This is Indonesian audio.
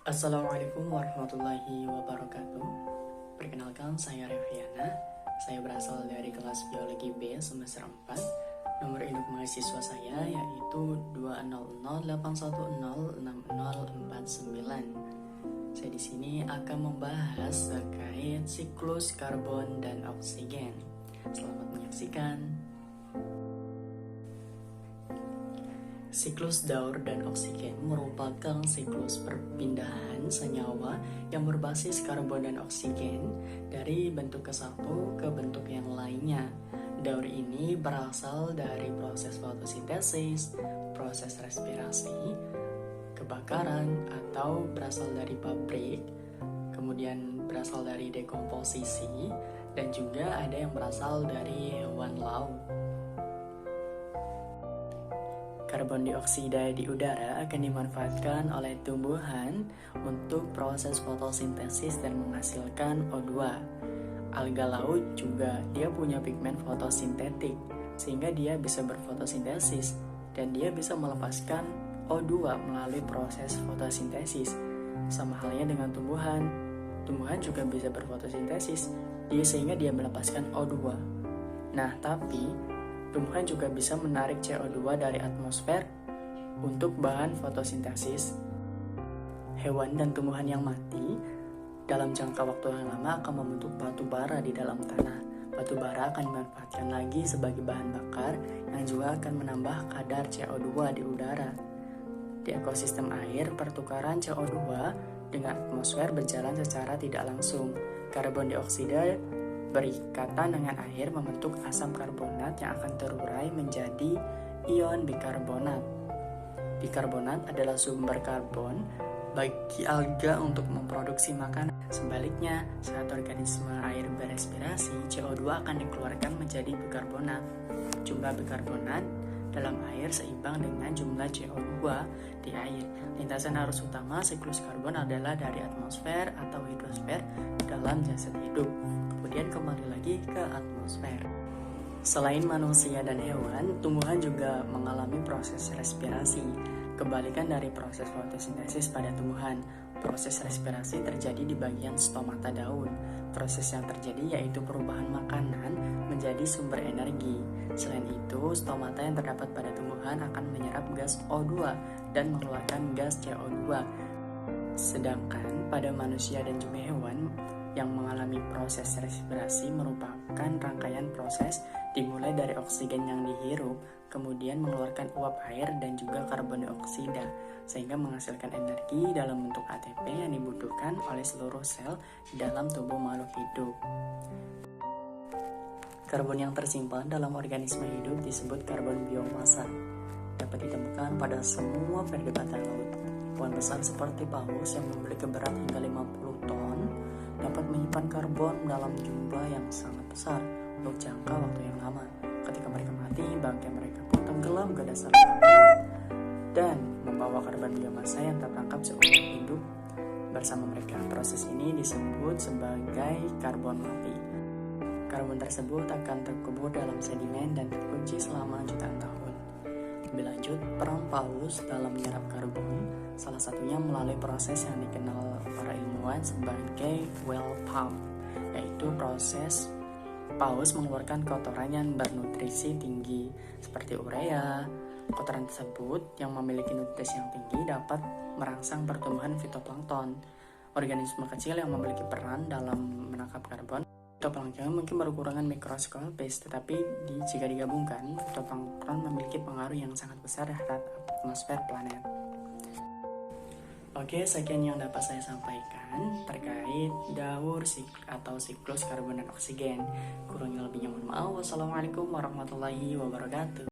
Assalamualaikum warahmatullahi wabarakatuh. Perkenalkan, saya Reviana. Saya berasal dari kelas Biologi B semester 4. Nomor induk mahasiswa saya yaitu 20081060049. Saya di sini akan membahas terkait siklus karbon dan oksigen. Selamat menyaksikan. Siklus daur dan oksigen merupakan siklus perpindahan senyawa yang berbasis karbon dan oksigen dari bentuk ke satu ke bentuk yang lainnya. Daur ini berasal dari proses fotosintesis, proses respirasi, kebakaran, atau berasal dari pabrik, kemudian berasal dari dekomposisi, dan juga ada yang berasal dari hewan laut. Karbon dioksida di udara akan dimanfaatkan oleh tumbuhan untuk proses fotosintesis dan menghasilkan O2. Alga laut juga dia punya pigmen fotosintetik sehingga dia bisa berfotosintesis dan dia bisa melepaskan O2 melalui proses fotosintesis. Sama halnya dengan tumbuhan. Tumbuhan juga bisa berfotosintesis sehingga dia melepaskan O2. Nah, tapi tumbuhan juga bisa menarik CO2 dari atmosfer untuk bahan fotosintesis. Hewan dan tumbuhan yang mati dalam jangka waktu yang lama akan membentuk batu bara di dalam tanah. Batu bara akan dimanfaatkan lagi sebagai bahan bakar yang juga akan menambah kadar CO2 di udara. Di ekosistem air, pertukaran CO2 dengan atmosfer berjalan secara tidak langsung. Karbon dioksida berikatan dengan air membentuk asam karbonat yang akan terurai menjadi ion bikarbonat. Bikarbonat adalah sumber karbon bagi alga untuk memproduksi makanan. Sebaliknya, saat organisme air berespirasi, CO2 akan dikeluarkan menjadi bikarbonat. Jumlah bikarbonat dalam air seimbang dengan jumlah CO2 di air. Lintasan arus utama siklus karbon adalah dari atmosfer atau hidrosfer dalam jasad hidup, kemudian kembali lagi ke atmosfer. Selain manusia dan hewan, tumbuhan juga mengalami proses respirasi. Kebalikan dari proses fotosintesis pada tumbuhan, proses respirasi terjadi di bagian stomata daun. Proses yang terjadi yaitu perubahan makanan menjadi sumber energi. Selain itu, stomata yang terdapat pada tumbuhan akan menyerap gas O2 dan mengeluarkan gas CO2. Sedangkan pada manusia dan juga hewan yang mengalami proses respirasi merupakan rangkaian proses dimulai dari oksigen yang dihirup, kemudian mengeluarkan uap air dan juga karbon dioksida, sehingga menghasilkan energi dalam bentuk ATP yang dibutuhkan oleh seluruh sel di dalam tubuh makhluk hidup. Karbon yang tersimpan dalam organisme hidup disebut karbon biomasa. Dapat ditemukan pada semua vertebrata laut. Hewan besar seperti paus yang memiliki berat hingga 50 ton dapat menyimpan karbon dalam jumlah yang sangat besar untuk jangka waktu yang lama. Ketika mereka mati, bangkai mereka pun tenggelam ke dasar laut dan membawa karbon biomasa yang tertangkap seumur hidup bersama mereka. Proses ini disebut sebagai karbon mati. Karbon tersebut akan terkubur dalam sedimen dan terkunci selama jutaan tahun. Lebih lanjut, peran paus dalam menyerap karbon salah satunya melalui proses yang dikenal para ilmuwan sebagai well pump, yaitu proses paus mengeluarkan kotoran yang bernutrisi tinggi seperti urea. Kotoran tersebut yang memiliki nutrisi yang tinggi dapat merangsang pertumbuhan fitoplankton, organisme kecil yang memiliki peran dalam menangkap karbon. Fitoplankton mungkin berkurangan mikroskopis, tetapi jika digabungkan, fitoplankton memiliki pengaruh yang sangat besar terhadap atmosfer planet. Oke, sekian yang dapat saya sampaikan terkait daur atau siklus karbon dan oksigen. Kurangnya lebihnya mohon maaf. Wassalamualaikum warahmatullahi wabarakatuh.